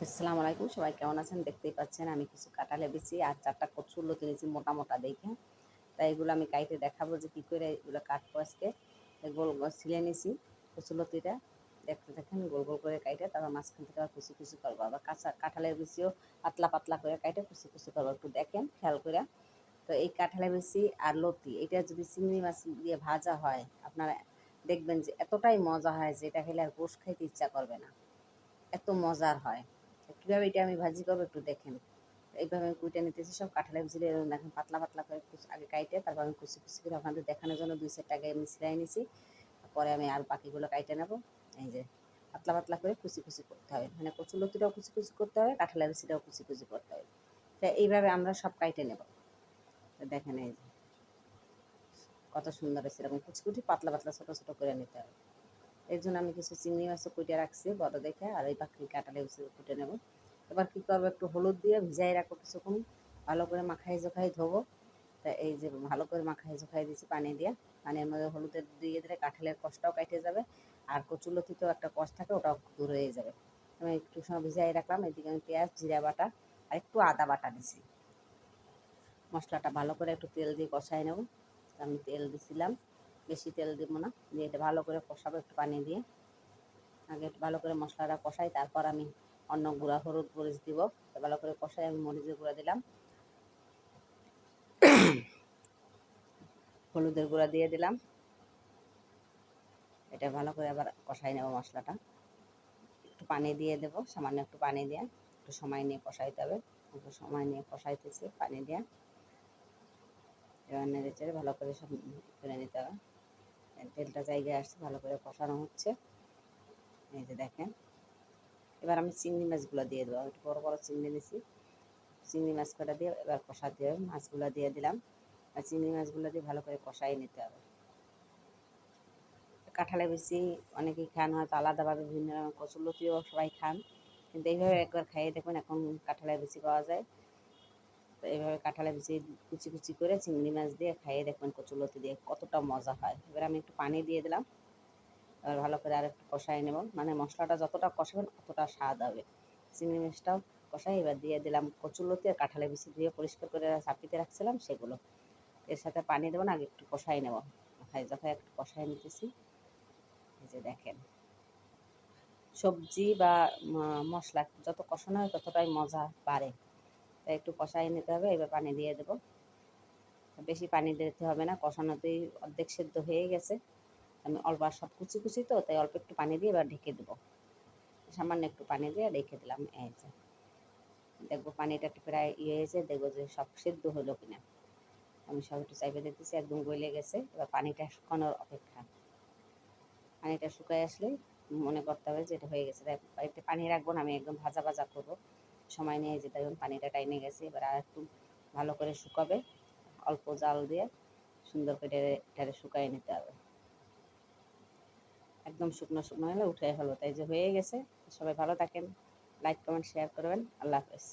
আসসালামু আলাইকুম, সবাই কেমন আছেন? দেখতেই পাচ্ছেন আমি কিছু কাঁঠাল এনেছি আর 4টা কচুরলতি এনেছি মোটা মোটা দেখে। তাই এগুলো আমি কাইটে দেখাবো যে কী করে এগুলো কাটবো আজকে। গোল গোল ছিলে নিছি কচুরলতিটা, দেখতে দেখেন গোল গোল করে কাইটে তারপর মাঝখান থেকে আবার কুচি কুচি করবো, আবার কাঁচা কাঁঠালের বিচিও পাতলা পাতলা করে কাইটে কুচি কুচি করবো, একটু দেখেন খেয়াল করে। তো এই কাঁঠালের বিচি আর লতি এটা যদি চিংড়ি মাছ দিয়ে ভাজা হয় আপনারা দেখবেন যে এতটাই মজা হয় যে এটা খেলে আর গোশ খাইতে ইচ্ছা করবে না, এত মজার হয়। কীভাবে এটা আমি ভাজি করবো একটু দেখেন। এইভাবে আমি কুইটা নিতেছি সব কাঁঠালের বিচিলে দেখেন পাতলা পাতলা করে আগে কাইটে তারপর আমি কুচি কুচি করে আপনাদের দেখানোর জন্য 2 সেট আগে আমি সিলাই নিছি। পরে আমি আর বাকিগুলো কাইটে নেবো। এই যে পাতলা পাতলা করে কুচি কুচি করতে হবে, মানে কচুরলতিটাও কুচি কুচি করতে হবে, কাঁঠালের বিচিটাও কুচি কুচি করতে হবে। তা এইভাবে আমরা সব কাইটে নেব। তো দেখেন এই যে কত সুন্দর হয়েছে, এরকম কুচি কুচি পাতলা পাতলা ছোটো ছোটো করে নিতে হবে। এর জন্য আমি কিছু চিংড়ি মাছও কুটে রাখছি বড় দেখে, আর এই বাকি কাঁঠালের বিচি কুটে নেব। এবার কী করবো, একটু হলুদ দিয়ে ভিজাই রাখবো কিছুক্ষণ, ভালো করে মাখাই জোখাই ধোবো। তা এই যে ভালো করে মাখাই জোখাই দিয়েছি পানি দিয়ে, পানির মধ্যে হলুদের দিয়ে দিলে কাঁঠালের কষটাও কেটে যাবে, আর কচুরলতিতেও একটা কষ থাকে ওটাও দূর হয়ে যাবে। আমি একটু সময় ভিজাই রাখলাম, এদিকে আমি পেঁয়াজ জিরা বাটা আর একটু আদা বাটা দিছি। মশলাটা ভালো করে একটু তেল দিয়ে কষাই নেব। আমি তেল দিছিলাম, বেশি তেল দেবো না, দিয়ে এটা ভালো করে কষাবো একটু পানি দিয়ে। আগে ভালো করে মশলাটা কষাই, তারপর আমি অন্য গুঁড়া হলুদ মরিচ দিব। ভালো করে কষাই আমি মরিচের গুঁড়া দিলাম, হলুদের গুঁড়া দিয়ে দিলাম। এটা ভালো করে আবার কষাই নেব মশলাটা, একটু পানি দিয়ে দেবো, সামান্য একটু পানি দিয়ে একটু সময় নিয়ে কষাইতে হবে। একটু সময় নিয়ে কষাইতেছি পানি দিয়ে, এবার নেড়ে চেড়ে ভালো করে সব করে নিতে হবে। তেলটা জায়গায় আসছে, ভালো করে কষানো হচ্ছে। এই যে দেখেন, এবার আমি চিংড়ি মাছগুলো দিয়ে দেবো, একটু বড়ো বড়ো চিংড়ি নিয়েছি, চিংড়ি মাছ কটা দিয়ে এবার কষাতে হবে। মাছগুলো দিয়ে দিলাম, আর চিংড়ি মাছগুলো দিয়ে ভালো করে কষাই নিতে হবে। কাঁঠালের বিচি অনেকেই খান, হয়তো আলাদাভাবে বিভিন্ন রকম কচুরলতিও সবাই খান, কিন্তু এইভাবে একবার খাইয়ে দেখুন, এখন কাঁঠালের বিচি পাওয়া যায়। তো এইভাবে কাঁঠালের বিচি কুচি কুচি করে চিংড়ি মাছ দিয়ে খাইয়ে দেখবেন কচুরলতি দিয়ে কতটা মজা হয়। এবার আমি একটু পানি দিয়ে দিলাম, এবার ভালো করে আর একটু কষাই নেব, মানে মশলাটা যতটা কষাবেন অতটা স্বাদ হবে। চিংড়ি মাছটাও কষাই, এবার দিয়ে দিলাম কচুরলতি আর কাঁঠালের বিচি দিয়ে পরিষ্কার করে চাপিতে রাখছিলাম সেগুলো। এর সাথে পানি দেবো না, আগে একটু কষাই নেব। যখন একটু কষাই নিতেছি, এই যে দেখেন, সবজি বা মশলা যত কষানো হয় ততটাই মজা বাড়ে, তাই একটু কষাই নিতে হবে। এবার পানি দিয়ে দেবো, বেশি পানি দিতে হবে না, কষানোতেই অর্ধেক সেদ্ধ হয়ে গেছে। আমি অল্প, আর সব কুচি কুচি তো, তাই অল্প একটু পানি দিয়ে এবার ঢেকে দেবো, সামান্য একটু পানি দিয়ে রেখে দিলাম। এই যে দেখবো পানিটা একটু প্রায় হয়েছে, দেখবো যে সব সেদ্ধ হলো কিনা। আমি সব একটু চাইবে দিতেছি, একদম গলে গেছে। এবার পানিটা শুকানোর অপেক্ষা, পানিটা শুকায় আসলে মনে করতে হবে যে এটা হয়ে গেছে। বাড়িতে পানি রাখবো না, আমি একদম ভাজা ভাজা করবো, সময় নিয়ে যে দেখুন পানিটা টাইমে গেছে। এবার আর একটু ভালো করে শুকাবে, অল্প জাল দিয়ে সুন্দর করে এটারে শুকাই নিতে হবে। একদম শুকনো শুকনো হলে উঠে হলো, তাই যে হয়ে গেছে। সবাই ভালো থাকেন, লাইক কমেন্ট শেয়ার করবেন। আল্লাহ হাফেজ।